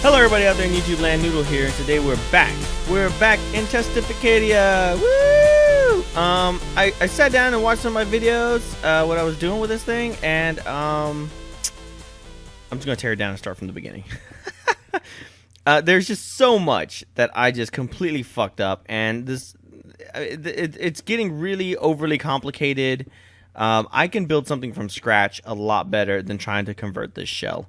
Hello everybody out there in YouTube land, Noodle here, and today we're back. We're back in Testificadia. Woo! I sat down and watched some of my videos, what I was doing with this thing, and I'm just gonna tear it down and start from the beginning. There's just so much that I just completely fucked up, and it's getting really overly complicated. I can build something from scratch a lot better than trying to convert this shell.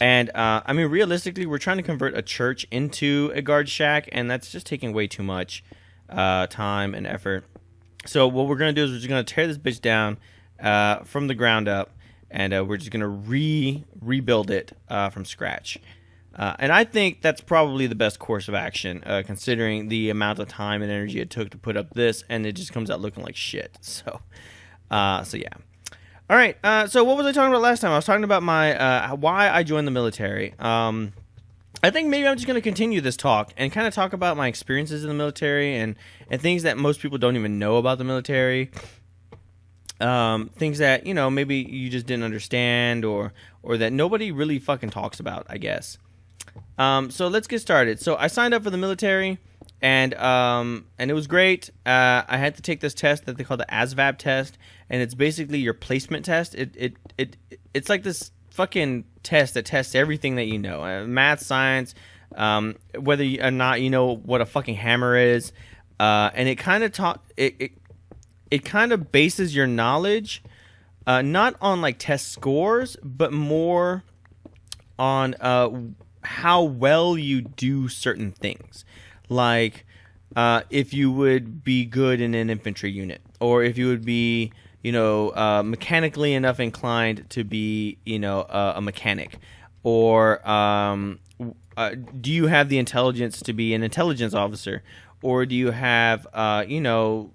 And, I mean, realistically, we're trying to convert a church into a guard shack, and that's just taking way too much time and effort. So what we're going to do is we're just going to tear this bitch down from the ground up, and we're just going to rebuild it from scratch. And I think that's probably the best course of action, considering the amount of time and energy it took to put up this, and it just comes out looking like shit. So yeah. All right, so what was I talking about last time? I was talking about my why I joined the military. I think maybe I'm just going to continue this talk and kind of talk about my experiences in the military and things that most people don't even know about the military. Things that, you know, maybe you just didn't understand or that nobody really fucking talks about, I guess. So let's get started. So I signed up for the military, and it was great. I had to take this test that they call the ASVAB test, and it's basically your placement test. It's like this fucking test that tests everything that you know, math, science, whether or not you know what a fucking hammer is, and it kind of it kind of bases your knowledge not on like test scores, but more on how well you do certain things. Like, if you would be good in an infantry unit, or if you would be, you know, mechanically enough inclined to be, you know, a mechanic, or do you have the intelligence to be an intelligence officer, or do you have, you know,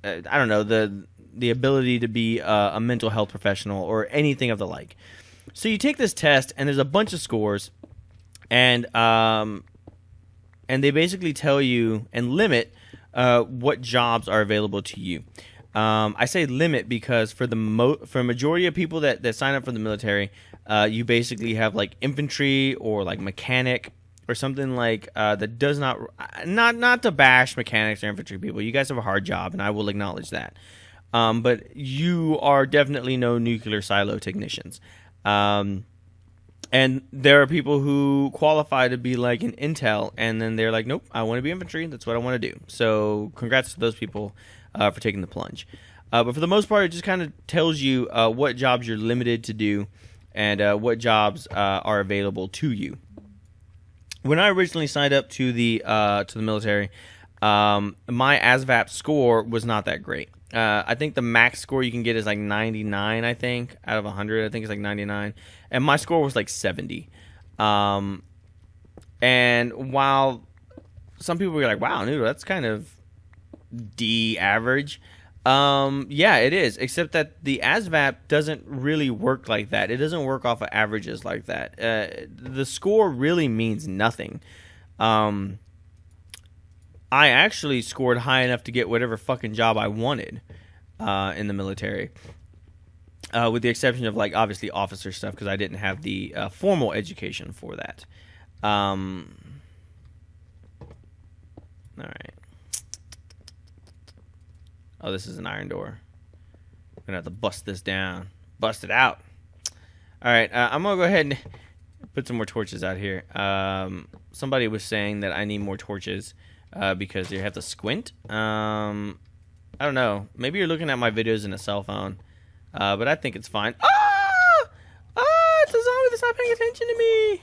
I don't know, the ability to be a mental health professional or anything of the like. So you take this test, and there's a bunch of scores, and they basically tell you and limit what jobs are available to you. I say limit because for a majority of people that sign up for the military, you basically have like infantry or like mechanic or something like that does not to bash mechanics or infantry people. You guys have a hard job, and I will acknowledge that. But you are definitely no nuclear silo technicians. And there are people who qualify to be like an intel, and then they're like, nope, I want to be infantry. That's what I want to do. So congrats to those people for taking the plunge. But for the most part, it just kind of tells you what jobs you're limited to do and what jobs are available to you. When I originally signed up to the military, my ASVAB score was not that great. I think the max score you can get is like 99, I think, out of 100. I think it's like 99. And my score was like 70. And while some people were like, wow, Noodle, that's kind of D average. Yeah, it is. Except that the ASVAB doesn't really work like that. It doesn't work off of averages like that. The score really means nothing. I actually scored high enough to get whatever fucking job I wanted in the military, with the exception of, like, obviously officer stuff, because I didn't have the formal education for that. All right. Oh, this is an iron door. I'm going to have to bust this down. Bust it out. All right, I'm going to go ahead and put some more torches out here. Somebody was saying that I need more torches. Because you have to squint. I don't know. Maybe you're looking at my videos in a cell phone. But I think it's fine. Ah! Ah! It's a zombie that's not paying attention to me.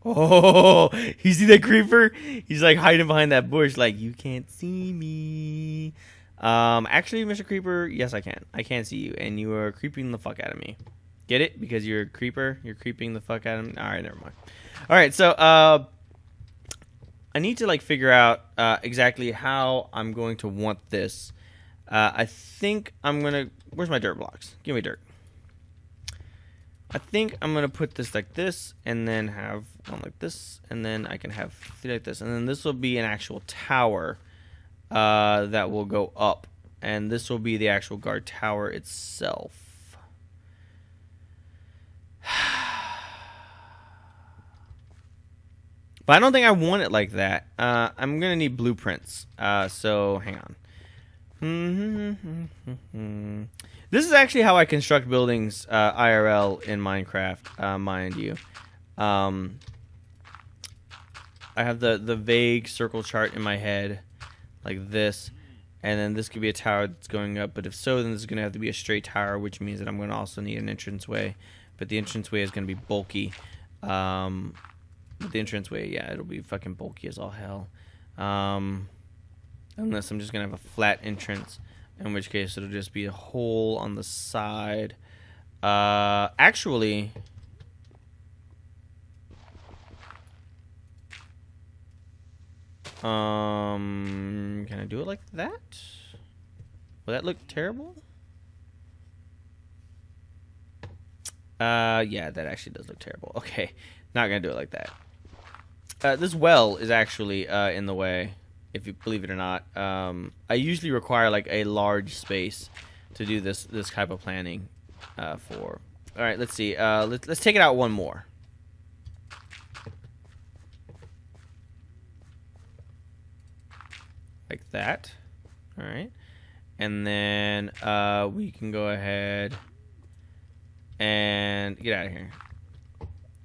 Oh! You see that creeper? He's like hiding behind that bush like, you can't see me. Actually, Mr. Creeper, yes I can. I can see you. And you are creeping the fuck out of me. Get it? Because you're a creeper? You're creeping the fuck out of me? Alright, never mind. Alright, so, I need to like figure out exactly how I'm going to want this. I think I'm gonna. Where's my dirt blocks? Give me dirt. I think I'm gonna put this like this, and then have one like this, and then I can have three like this, and then this will be an actual tower that will go up, and this will be the actual guard tower itself. But I don't think I want it like that. I'm going to need blueprints. So hang on. This is actually how I construct buildings IRL in Minecraft, mind you. I have the vague circle chart in my head, like this, and then this could be a tower that's going up, but if so, then this is going to have to be a straight tower, which means that I'm going to also need an entranceway, but the entranceway is going to be bulky. The entranceway, yeah, it'll be fucking bulky as all hell. Unless I'm just going to have a flat entrance, in which case it'll just be a hole on the side. Actually, can I do it like that? Will that look terrible? Yeah, that actually does look terrible. Okay, not gonna do it like that. This well is actually in the way, if you believe it or not. I usually require like a large space to do this type of planning for. All right, let's see. Let's take it out one more. Like that. All right. And then we can go ahead and get out of here.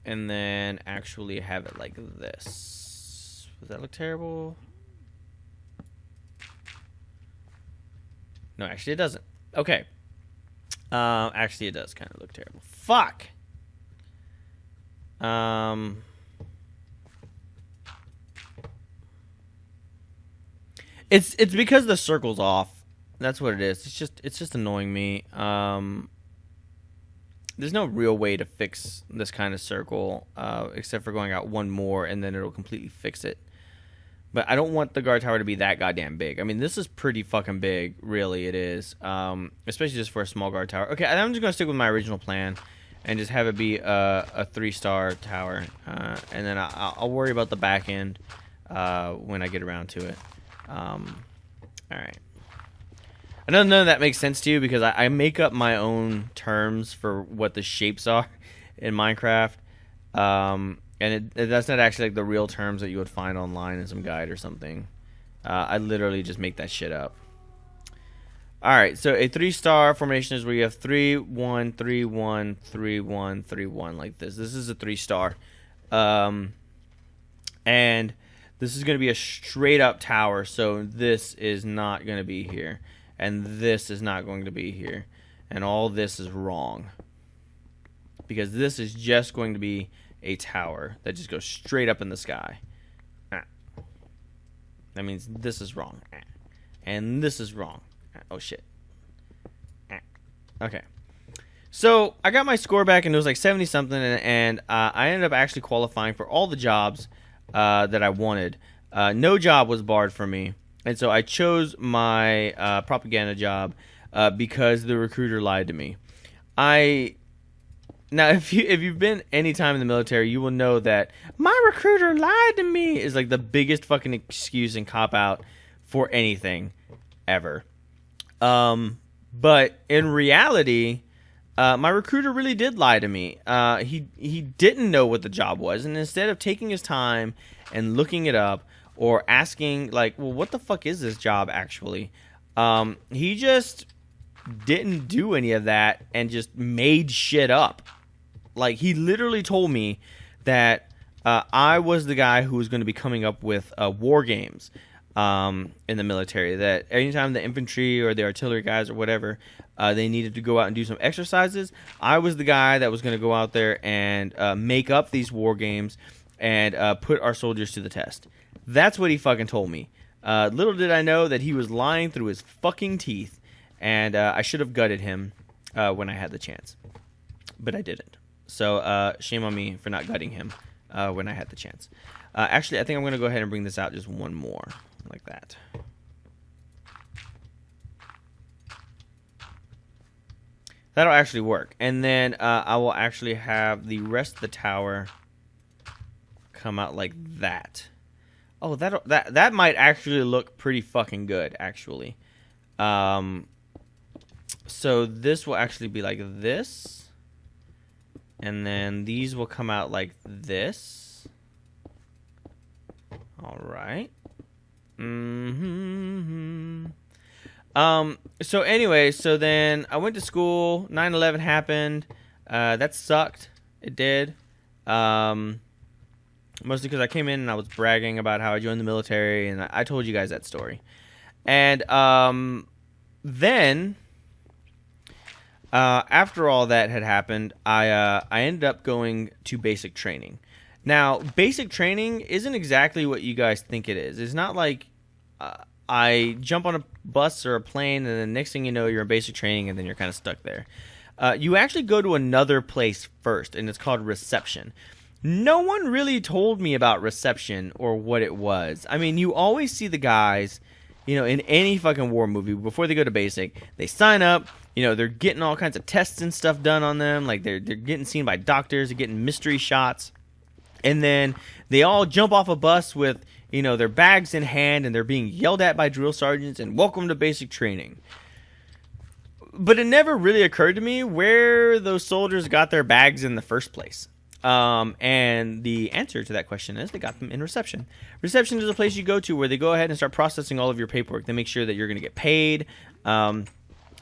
And then actually have it like this. Does that look terrible? No, actually it doesn't. Okay. Actually it does kind of look terrible. Fuck. It's because the circle's off. That's what it is. It's just annoying me. There's no real way to fix this kind of circle, except for going out one more, and then it'll completely fix it. But I don't want the guard tower to be that goddamn big. I mean, this is pretty fucking big, really. It is, especially just for a small guard tower. Okay, I'm just gonna stick with my original plan, and just have it be a 3-star tower, and then I'll worry about the back end when I get around to it. All right. I know none of that makes sense to you because I make up my own terms for what the shapes are in Minecraft, and that's not actually like the real terms that you would find online in some guide or something. I literally just make that shit up. All right, so a 3-star formation is where you have 3 1 3 1 3 1 3 1 like this. This is a 3-star, and this is going to be a straight up tower. So this is not going to be here. And this is not going to be here. And all this is wrong. Because this is just going to be a tower that just goes straight up in the sky. That means this is wrong. And this is wrong. Oh, shit. Okay. So, I got my score back and it was like 70-something. And I ended up actually qualifying for all the jobs that I wanted. No job was barred for me. And so I chose my propaganda job because the recruiter lied to me. Now if you've been any time in the military, you will know that my recruiter lied to me is like the biggest fucking excuse and cop out for anything ever. But in reality, my recruiter really did lie to me. He didn't know what the job was, and instead of taking his time and looking it up, or asking, like, well, what the fuck is this job, actually? He just didn't do any of that and just made shit up. Like, he literally told me that I was the guy who was going to be coming up with war games in the military. That anytime the infantry or the artillery guys or whatever, they needed to go out and do some exercises, I was the guy that was going to go out there and make up these war games and put our soldiers to the test. That's what he fucking told me. Little did I know that he was lying through his fucking teeth, and I should have gutted him when I had the chance. But I didn't. So shame on me for not gutting him when I had the chance. Actually, I think I'm going to go ahead and bring this out just one more, like that. That'll actually work. And then I will actually have the rest of the tower come out like that. Oh, that might actually look pretty fucking good, actually. So this will actually be like this. And then these will come out like this. All right. Mm-hmm. So anyway, so then I went to school. 9/11 happened. That sucked. It did. Mostly because I came in and I was bragging about how I joined the military, and I told you guys that story. And then after all that had happened, I ended up going to basic training. Now, basic training isn't exactly what you guys think it is. It's not like I jump on a bus or a plane, and the next thing you know, you're in basic training, and then you're kind of stuck there. You actually go to another place first, and it's called reception. No one really told me about reception or what it was. I mean, you always see the guys, you know, in any fucking war movie, before they go to basic, they sign up, you know, they're getting all kinds of tests and stuff done on them. Like, they're getting seen by doctors, they're getting mystery shots. And then they all jump off a bus with, you know, their bags in hand, and they're being yelled at by drill sergeants and welcome to basic training. But it never really occurred to me where those soldiers got their bags in the first place. And the answer to that question is they got them in reception. Reception is a place you go to where they go ahead and start processing all of your paperwork. They make sure that you're going to get paid.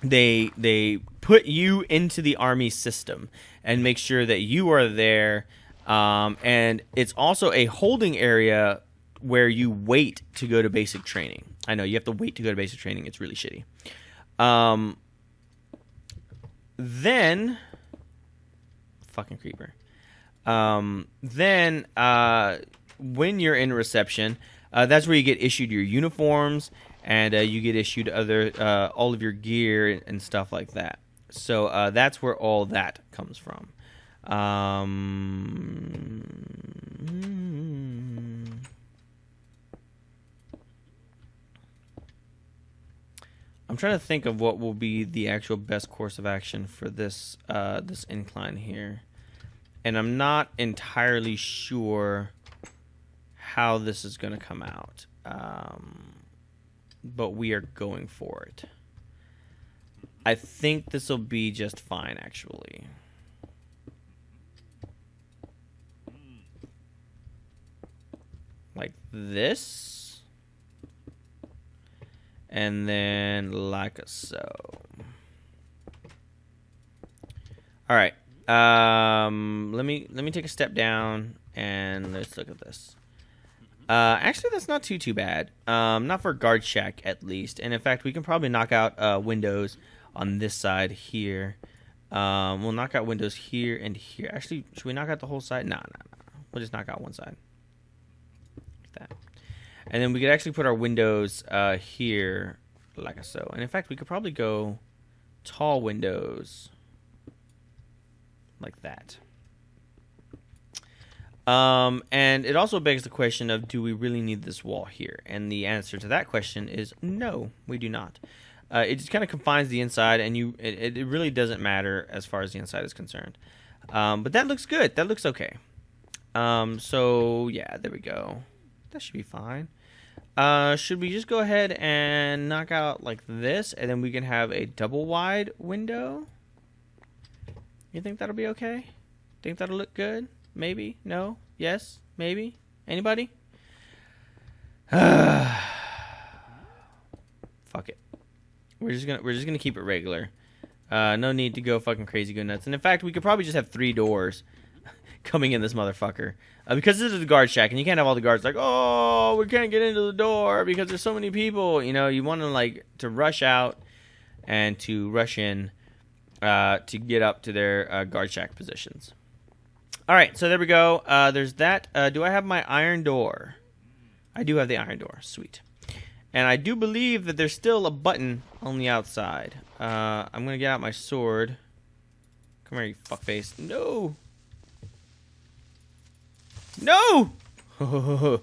They put you into the Army system and make sure that you are there. And it's also a holding area where you wait to go to basic training. I know you have to wait to go to basic training. It's really shitty. Then fucking creeper. Then when you're in reception, that's where you get issued your uniforms, and you get issued all of your gear and stuff like that. So that's where all that comes from. I'm trying to think of what will be the actual best course of action for this this incline here. And I'm not entirely sure how this is going to come out. But we are going for it. I think this will be just fine, actually. Like this. And then like so. All right. Let me take a step down and let's look at this. Actually, that's not too bad. Not for guard shack at least. And in fact, we can probably knock out windows on this side here. We'll knock out windows here and here. Actually, should we knock out the whole side? No. We'll just knock out one side. Like that. And then we could actually put our windows here like so. And in fact, we could probably go tall windows like that. And it also begs the question of, do we really need this wall here? And the answer to that question is no, we do not. It just kind of confines the inside, and it really doesn't matter as far as the inside is concerned. But that looks good. That looks okay. So yeah, there we go. That should be fine. Should we just go ahead and knock out like this, and then we can have a double wide window? You think that'll be okay? Think that'll look good? Maybe? No? Yes? Maybe? Anybody? Fuck it. We're just gonna keep it regular. No need to go fucking crazy, go nuts. And in fact, we could probably just have 3 doors coming in this motherfucker. Because this is the guard shack, and you can't have all the guards like, oh, we can't get into the door because there's so many people. You know, you want to rush out and to rush in to get up to their guard shack positions. All right, so there we go. There's that. Do I have my iron door? I do have the iron door. Sweet. And I do believe that there's still a button on the outside. I'm going to get out my sword. Come here, you fuckface. No! No! Oh,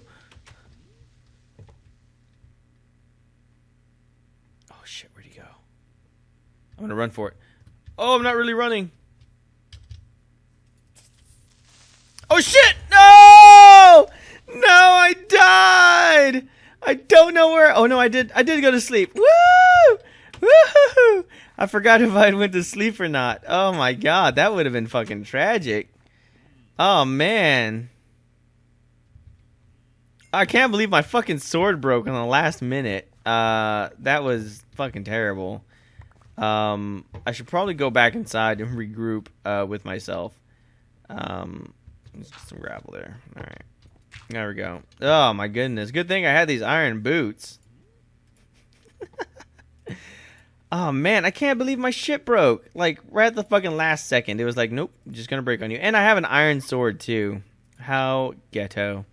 shit, where'd he go? I'm going to run for it. Oh, I'm not really running. Oh, shit! No! No, I died! I don't know where... Oh, no, I did go to sleep. Woo! Woo! I forgot if I went to sleep or not. Oh, my God. That would have been fucking tragic. Oh, man. I can't believe my fucking sword broke in the last minute. That was fucking terrible. I should probably go back inside and regroup with myself. Let's get some gravel there. All right. There we go. Oh, my goodness. Good thing I had these iron boots. Oh, man. I can't believe my shit broke. Like, right at the fucking last second. It was like, nope, just gonna break on you. And I have an iron sword, too. How ghetto.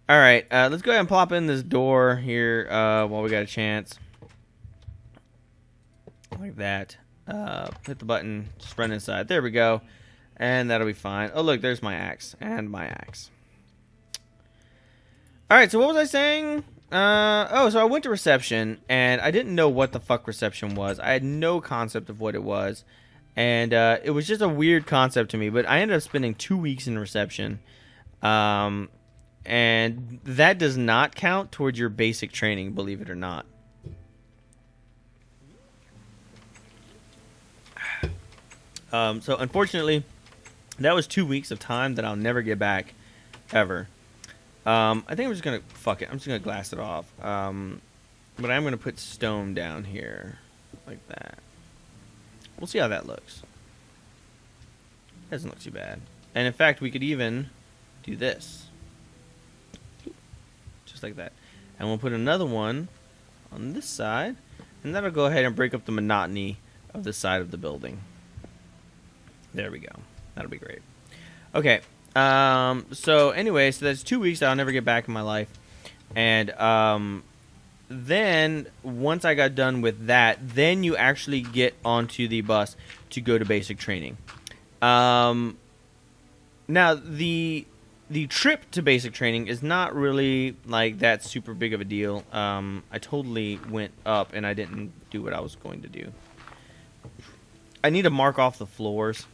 All right. Let's go ahead and plop in this door here while we got a chance. Like that. Hit the button. Just run inside. There we go. And that'll be fine. Oh, look. There's my axe. And my axe. Alright, so what was I saying? So I went to reception, and I didn't know what the fuck reception was. I had no concept of what it was. And it was just a weird concept to me. But I ended up spending 2 weeks in reception. And that does not count towards your basic training, believe it or not. So unfortunately, that was 2 weeks of time that I'll never get back, ever. I think I'm just gonna fuck it. I'm just gonna glass it off. But I'm gonna put stone down here, like that. We'll see how that looks. Doesn't look too bad. And in fact, we could even do this, just like that. And we'll put another one on this side, and that'll go ahead and break up the monotony of the side of the building. There we go. That'll be great. Okay. So anyway, so that's 2 weeks that I'll never get back in my life. And, then once I got done with that, then you actually get onto the bus to go to basic training. Now the trip to basic training is not really like that super big of a deal. I totally went up and I didn't do what I was going to do. I need to mark off the floors.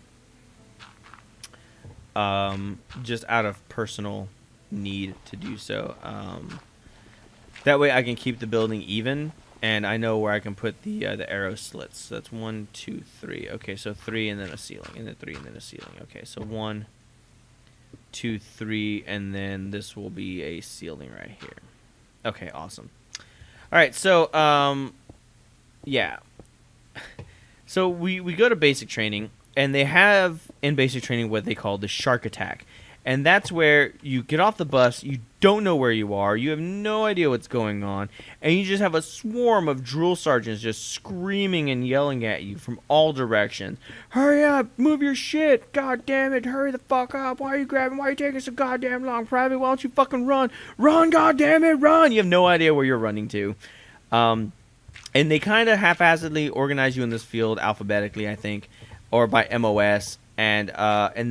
Just out of personal need to do so. That way I can keep the building even, and I know where I can put the arrow slits. So that's 1, 2, 3. Okay, so 3 and then a ceiling, and then 3 and then a ceiling. Okay, so 1, 2, 3, and then this will be a ceiling right here. Okay, awesome. All right, so yeah. So we go to basic training. And they have in basic training what they call the shark attack. And that's where you get off the bus, you don't know where you are, you have no idea what's going on, and you just have a swarm of drill sergeants just screaming and yelling at you from all directions. Hurry up, move your shit, god damn it, hurry the fuck up, why are you grabbing, why are you taking so goddamn long, Private, why don't you fucking run, god damn it, run! You have no idea where you're running to. And they kind of haphazardly organize you in this field alphabetically, I think, or by MOS, and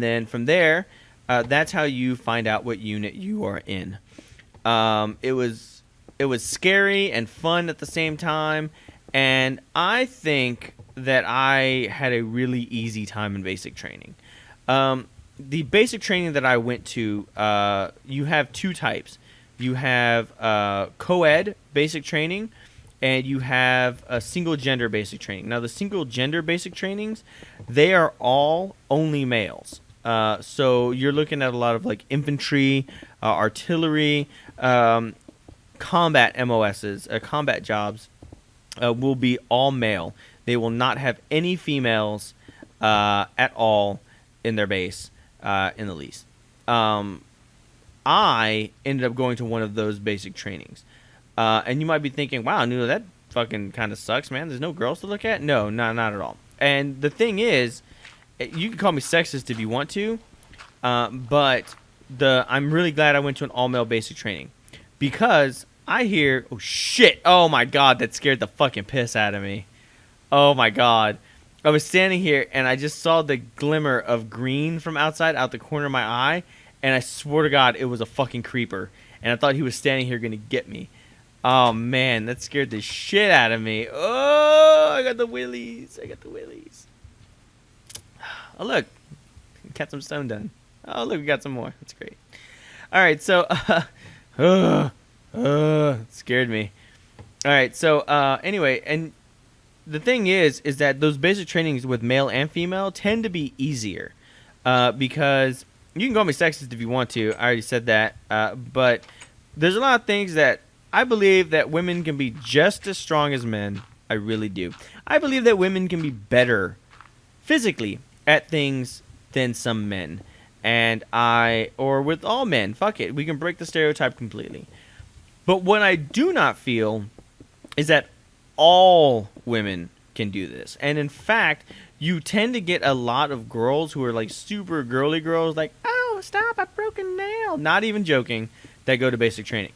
then from there, that's how you find out what unit you are in. It was scary and fun at the same time, and I think that I had a really easy time in basic training. The basic training that I went to, you have two types. You have co-ed basic training, and you have a single gender basic training. Now, the single gender basic trainings, they are all only males. So you're looking at a lot of like infantry, artillery, combat MOSs, combat jobs will be all male. They will not have any females at all in their base in the least. I ended up going to one of those basic trainings. And you might be thinking, wow, Noodle, that fucking kind of sucks, man. There's no girls to look at? No, not at all. And the thing is, you can call me sexist if you want to, but I'm really glad I went to an all-male basic training. Because I hear, oh shit, oh my god, that scared the fucking piss out of me. Oh my god. I was standing here and I just saw the glimmer of green from outside out the corner of my eye, and I swear to god it was a fucking creeper. And I thought he was standing here gonna get me. Oh, man, that scared the shit out of me. Oh, I got the willies. Oh, look. Got some stone done. Oh, look, we got some more. That's great. All right, so, it scared me. All right, so, anyway, and the thing is that those basic trainings with male and female tend to be easier. Because you can call me sexist if you want to. I already said that. But there's a lot of things that I believe that women can be just as strong as men. I really do. I believe that women can be better physically at things than some men. Or with all men, fuck it, we can break the stereotype completely. But what I do not feel is that all women can do this. And in fact, you tend to get a lot of girls who are like super girly girls, like, oh, stop, I broke a nail. Not even joking, that go to basic training.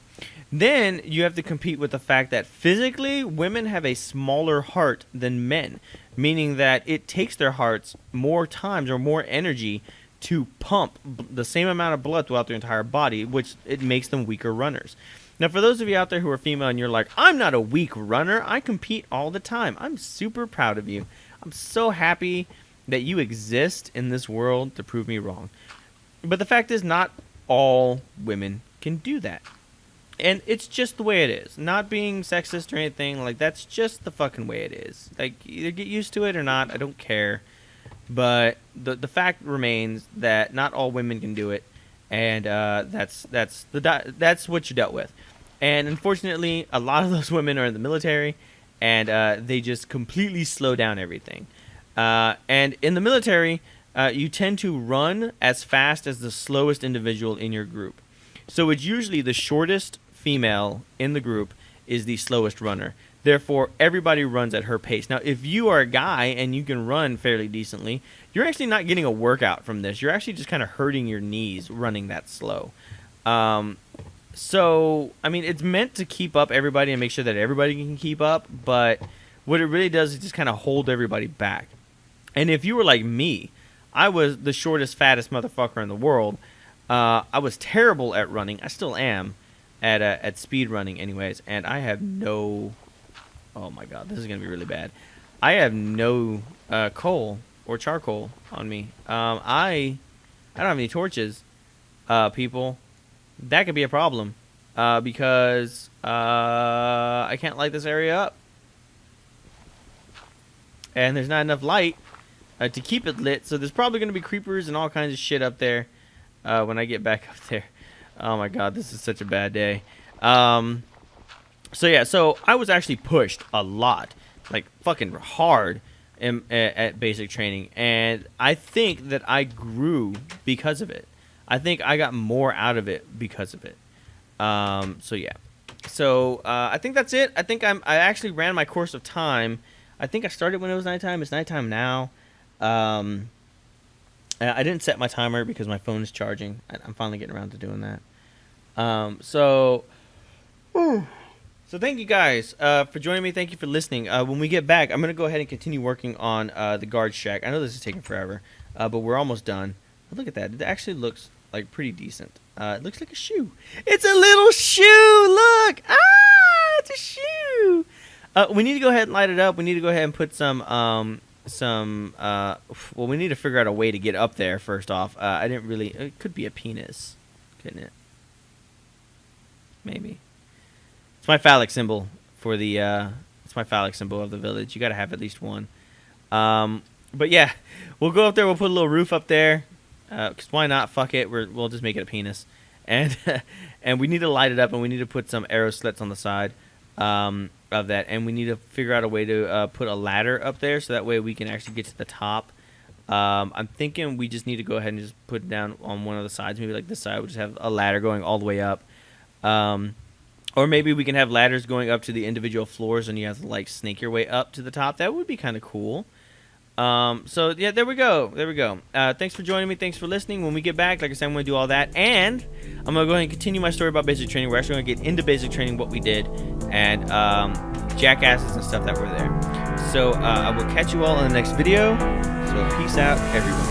Then you have to compete with the fact that physically, women have a smaller heart than men, meaning that it takes their hearts more times or more energy to pump the same amount of blood throughout their entire body, which it makes them weaker runners. Now, for those of you out there who are female and you're like, I'm not a weak runner, I compete all the time, I'm super proud of you. I'm so happy that you exist in this world to prove me wrong. But the fact is, not all women can do that. And it's just the way it is. Not being sexist or anything, like, that's just the fucking way it is. Like, either get used to it or not, I don't care. But the fact remains that not all women can do it, and that's what you dealt with. And unfortunately, a lot of those women are in the military, and they just completely slow down everything. And in the military, you tend to run as fast as the slowest individual in your group. So it's usually the shortest female in the group is the slowest runner. Therefore, everybody runs at her pace. Now, if you are a guy and you can run fairly decently, you're actually not getting a workout from this. You're actually just kind of hurting your knees running that slow. So, I mean, it's meant to keep up everybody and make sure that everybody can keep up, but what it really does is just kind of hold everybody back. And if you were like me, I was the shortest, fattest motherfucker in the world. I was terrible at running. I still am at speed running anyways, and I have no... Oh my god, this is going to be really bad. I have no coal or charcoal on me. I don't have any torches, people. That could be a problem because I can't light this area up. And there's not enough light to keep it lit, so there's probably going to be creepers and all kinds of shit up there when I get back up there. Oh my god, this is such a bad day. So yeah, so I was actually pushed a lot, like fucking hard at basic training, and I think that I grew because of it. I think I got more out of it because of it. So yeah, so I think that's it. I think I actually ran my course of time. I think I started when it was nighttime. It's nighttime now. I didn't set my timer because my phone is charging. I'm finally getting around to doing that. So thank you guys for joining me. Thank you for listening. When we get back, I'm going to go ahead and continue working on the guard shack. I know this is taking forever, but we're almost done. But look at that. It actually looks like pretty decent. It looks like a shoe. It's a little shoe. Look. Ah, it's a shoe. We need to go ahead and light it up. We need to go ahead and put well, we need to figure out a way to get up there first off. I didn't really, it could be a penis, couldn't it? Maybe. It's my phallic symbol for the, it's my phallic symbol of the village. You got to have at least one. But yeah, we'll go up there. We'll put a little roof up there. Cause why not? Fuck it. We'll just make it a penis. And, and we need to light it up, and we need to put some arrow slits on the side, of that. And we need to figure out a way to, put a ladder up there. So that way we can actually get to the top. I'm thinking we just need to go ahead and just put it down on one of the sides. Maybe like this side, we'll just have a ladder going all the way up. Or maybe we can have ladders going up to the individual floors and you have to like snake your way up to the top. That would be kind of cool. So yeah, there we go. Thanks for joining me. Thanks for listening. When we get back, like I said, I'm going to do all that. And I'm going to go ahead and continue my story about basic training. We're actually going to get into basic training, what we did, and jackasses and stuff that were there. So I will catch you all in the next video. So peace out, everyone.